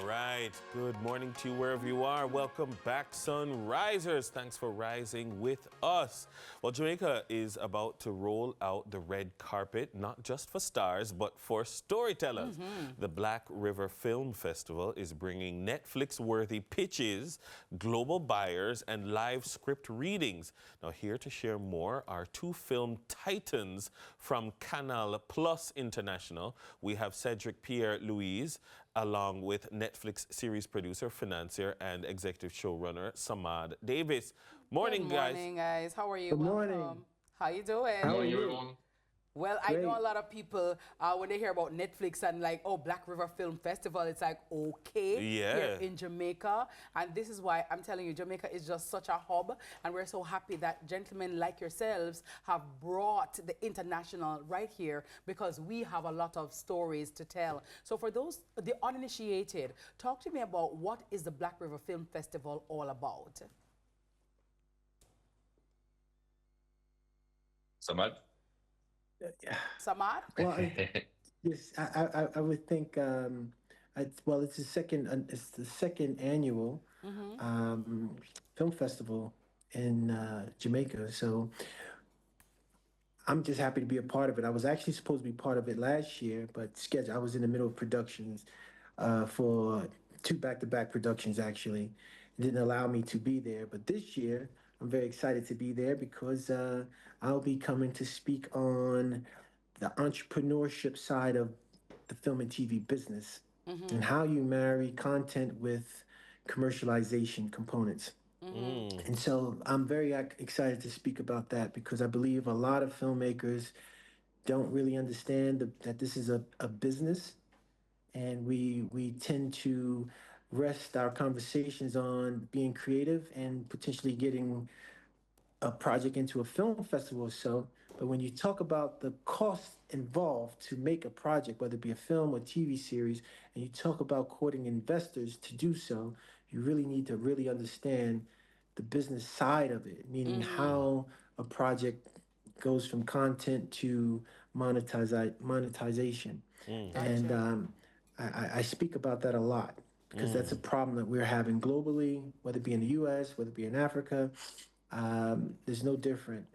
right. Good morning to you wherever you are. Welcome back, Sunrisers. Thanks for rising with us. Well, Jamaica is about to roll out the red carpet, not just for stars, but for storytellers. The Black River Film Festival is bringing Netflix-worthy pitches, global buyers, and live script readings. Now, here to share more are two film titans from Canal Plus International. We have Cedric Pierre-Louise, along with Netflix series producer, financier, and executive showrunner Samad Davis. Morning, guys. Good morning, guys. How are you? Good morning. Welcome. How you doing? How are Morning, you? everyone. Well, I know a lot of people, when they hear about Netflix and like, oh, Black River Film Festival, it's like, okay, Yeah. here in Jamaica. And this is why I'm telling you, Jamaica is just such a hub. And we're so happy that gentlemen like yourselves have brought the international right here because we have a lot of stories to tell. So for those, the uninitiated, talk to me about what is the Black River Film Festival all about? Samad? Samad? Well, yes, I would think. Well, it's the second annual film festival in Jamaica. So I'm just happy to be a part of it. I was actually supposed to be part of it last year, but I was in the middle of productions for two back-to-back productions. Actually, it didn't allow me to be there. But this year, I'm very excited to be there because I'll be coming to speak on the entrepreneurship side of the film and TV business and how you marry content with commercialization components. And so I'm very excited to speak about that because I believe a lot of filmmakers don't really understand that this is a business, and we tend to rest our conversations on being creative and potentially getting a project into a film festival or so. But when you talk about the cost involved to make a project, whether it be a film or TV series, and you talk about courting investors to do so, you really need to really understand the business side of it, meaning how a project goes from content to monetization. And I speak about that a lot because that's a problem that we're having globally, whether it be in the US, whether it be in Africa. There's no different.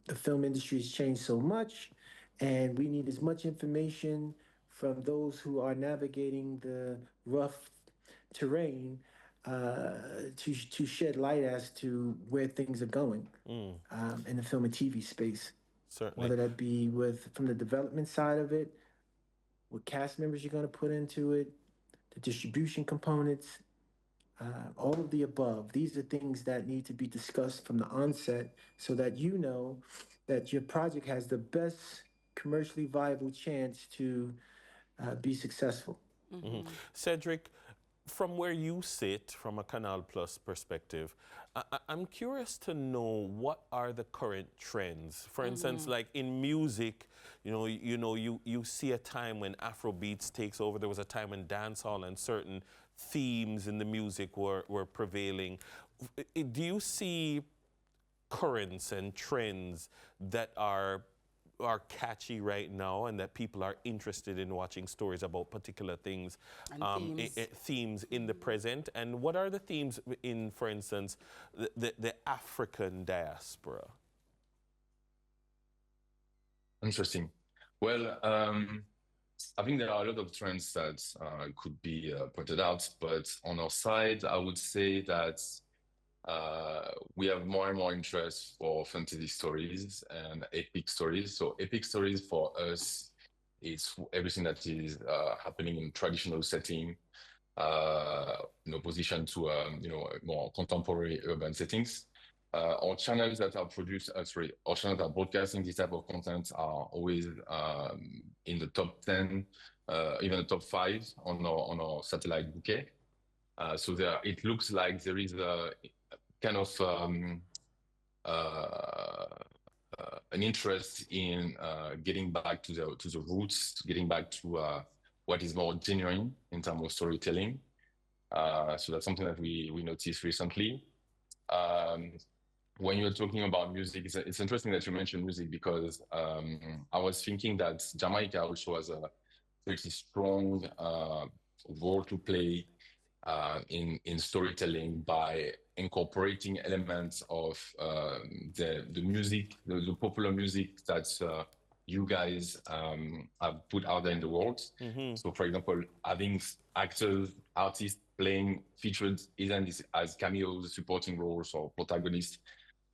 The film industry has changed so much, and we need as much information from those who are navigating the rough terrain to shed light as to where things are going in the film and TV space. Certainly. Whether that be from the development side of it, what cast members you're going to put into it, the distribution components, all of the above. These are things that need to be discussed from the onset so that you know that your project has the best commercially viable chance to be successful. Cedric, from where you sit, from a Canal Plus perspective, I'm curious to know what are the current trends. For instance, like in music, you see a time when Afrobeats takes over. There was a time when dancehall and certain themes in the music were prevailing. Do you see currents and trends that are catchy right now and that people are interested in watching stories about particular things, And themes in the present? And what are the themes in, for instance, the African diaspora? Interesting. Well, I think there are a lot of trends that could be pointed out, but on our side, I would say that we have more and more interest for fantasy stories and epic stories. So epic stories for us is everything that is happening in traditional setting, in opposition to more contemporary urban settings. Our channels that are our channels that are broadcasting this type of content are always in the top 10, even the top 5 on our satellite bouquet. So it looks like there is a kind of an interest in getting back to the roots, getting back to what is more genuine in terms of storytelling. So that's something that we noticed recently. When you're talking about music, it's interesting that you mentioned music because I was thinking that Jamaica also has a pretty strong role to play in storytelling by incorporating elements of the music, the popular music that you guys have put out there in the world. So, for example, having actors, artists playing featured either as cameos, supporting roles, or protagonists,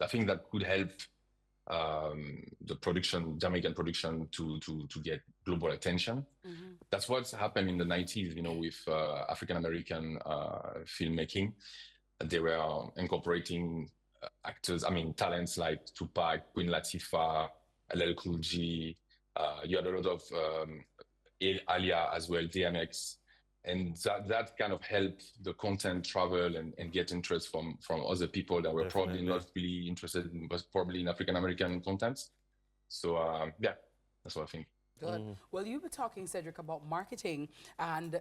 I think that could help the production, Jamaican production, to get global attention. That's what's happened in the 90s, with African American filmmaking. They were incorporating actors, talents like Tupac, Queen Latifah, LL Cool G. You had a lot of Alia as well, DMX. And that kind of helped the content travel and get interest from other people that were probably not really interested in, but probably in African American content. So yeah, that's what I think. Good. Well, you were talking, Cedric, about marketing and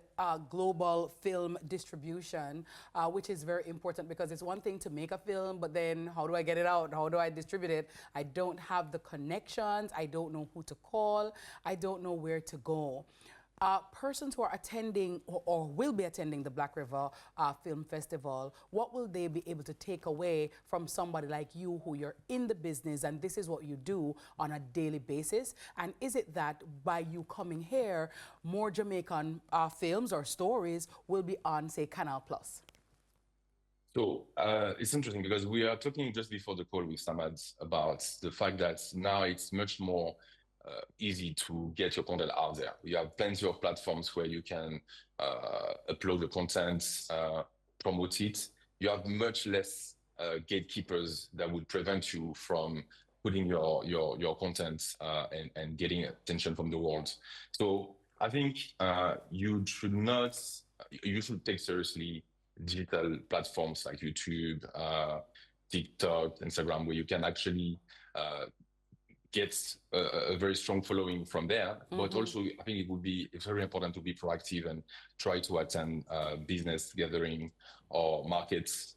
global film distribution, which is very important because it's one thing to make a film, but then how do I get it out? How do I distribute it? I don't have the connections. I don't know who to call. I don't know where to go. Persons who are attending or will be attending the Black River Film Festival, what will they be able to take away from somebody like you who you're in the business and this is what you do on a daily basis? And is it that by you coming here, more Jamaican films or stories will be on, say, Canal Plus? So it's interesting because we are talking just before the call with Samad about the fact that now it's much more easy to get your content out there. You have plenty of platforms where you can upload the content, promote it. You have much less gatekeepers that would prevent you from putting your content and getting attention from the world. So I think you should take seriously digital platforms like YouTube, TikTok, Instagram, where you can actually get a very strong following from there. But also, I think it's very important to be proactive and try to attend business gathering or markets.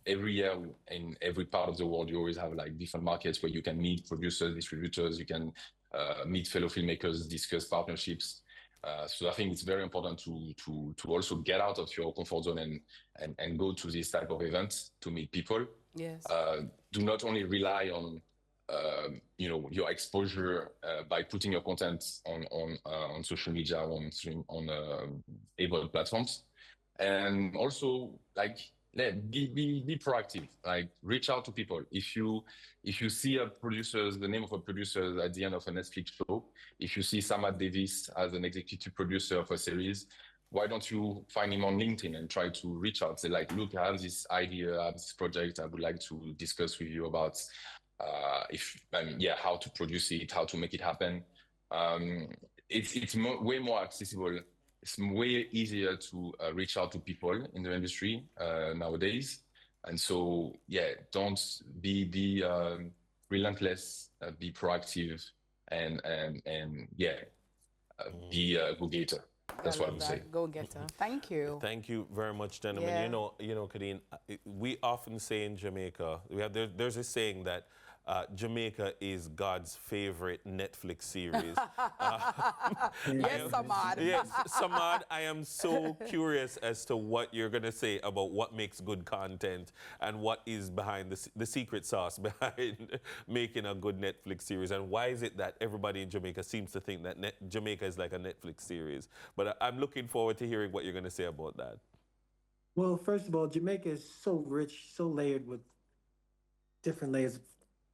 Every year in every part of the world, you always have like different markets where you can meet producers, distributors, you can meet fellow filmmakers, discuss partnerships. So I think it's very important to also get out of your comfort zone and go to this type of events to meet people. Yes. Do not only rely on your exposure by putting your content on social media, on able platforms, and also be proactive. Like reach out to people. If you see the name of a producer at the end of a Netflix show, if you see Samad Davis as an executive producer of a series, why don't you find him on LinkedIn and try to reach out? Say like, look, I have this idea, I have this project I would like to discuss with you about. How to produce it, how to make it happen. It's way more accessible. It's way easier to reach out to people in the industry nowadays. And so, don't be relentless, be proactive, and be a go-getter. That's what I would say. Go-getter. Thank you. Thank you very much, gentlemen. Yeah. You know, Khadine, we often say in Jamaica, there's a saying that Jamaica is God's favorite Netflix series. Yes, Samad. Yes, Samad, I am so curious as to what you're going to say about what makes good content and what is behind the secret sauce behind making a good Netflix series. And why is it that everybody in Jamaica seems to think that Jamaica is like a Netflix series? But I'm looking forward to hearing what you're going to say about that. Well, first of all, Jamaica is so rich, so layered with different layers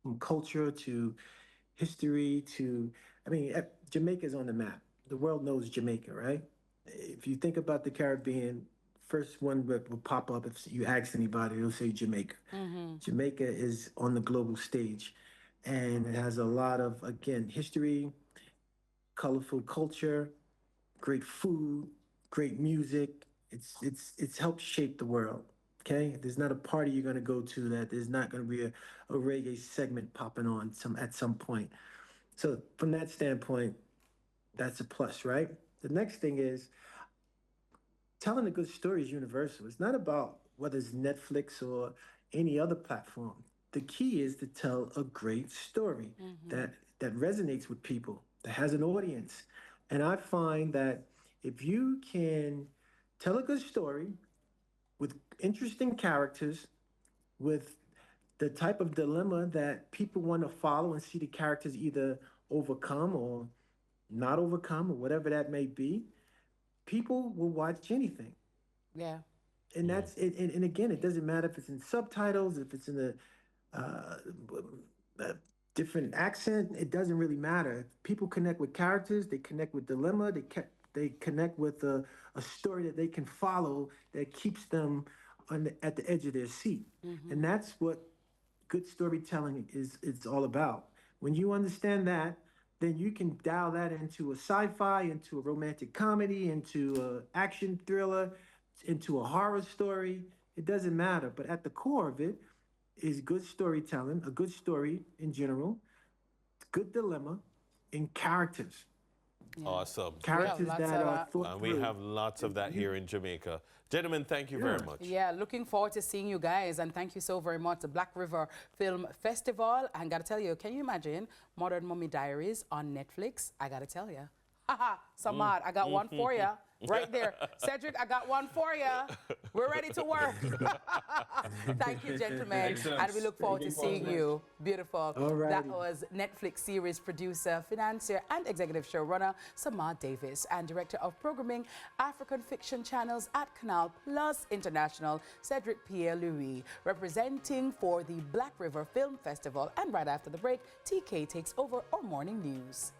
from culture to history to, Jamaica is on the map. The world knows Jamaica, right? If you think about the Caribbean, first one that will pop up if you ask anybody, they'll say Jamaica. Jamaica is on the global stage and it has a lot of, again, history, colorful culture, great food, great music. It's helped shape the world. Okay, there's not a party you're gonna go to that there's not gonna be a reggae segment popping on at some point. So from that standpoint, that's a plus, right? The next thing is telling a good story is universal. It's not about whether it's Netflix or any other platform. The key is to tell a great story that resonates with people, that has an audience. And I find that if you can tell a good story with interesting characters, with the type of dilemma that people want to follow and see the characters either overcome or not overcome or whatever that may be. People will watch anything. Yeah. And that's it. And again, it doesn't matter if it's in subtitles, if it's in uh, a different accent. It doesn't really matter. If people connect with characters, they connect with dilemma. They connect with a story that they can follow that keeps them at the edge of their seat. And that's what good storytelling is. It's all about. When you understand that, then you can dial that into a sci-fi, into a romantic comedy, into an action thriller, into a horror story. It doesn't matter. But at the core of it is good storytelling, a good story in general, good dilemma, and characters. Awesome. Characters lots that of are that. thought And through. we have lots of that here in Jamaica. Gentlemen, thank you very much. Yeah, looking forward to seeing you guys, and thank you so very much. The Black River Film Festival. And gotta tell you, can you imagine Modern Mummy Diaries on Netflix? I gotta tell you. Haha, Samad, I got one for you. Right there. Cedric, I got one for you. We're ready to work. Thank you, gentlemen. Excellent. And we look forward to seeing you. Beautiful. Alrighty. That was Netflix series producer, financier, and executive showrunner Samad Davis, and director of programming African fiction channels at Canal Plus International, Cedric Pierre-Louis, representing for the Black River Film Festival. And right after the break, TK takes over our morning news.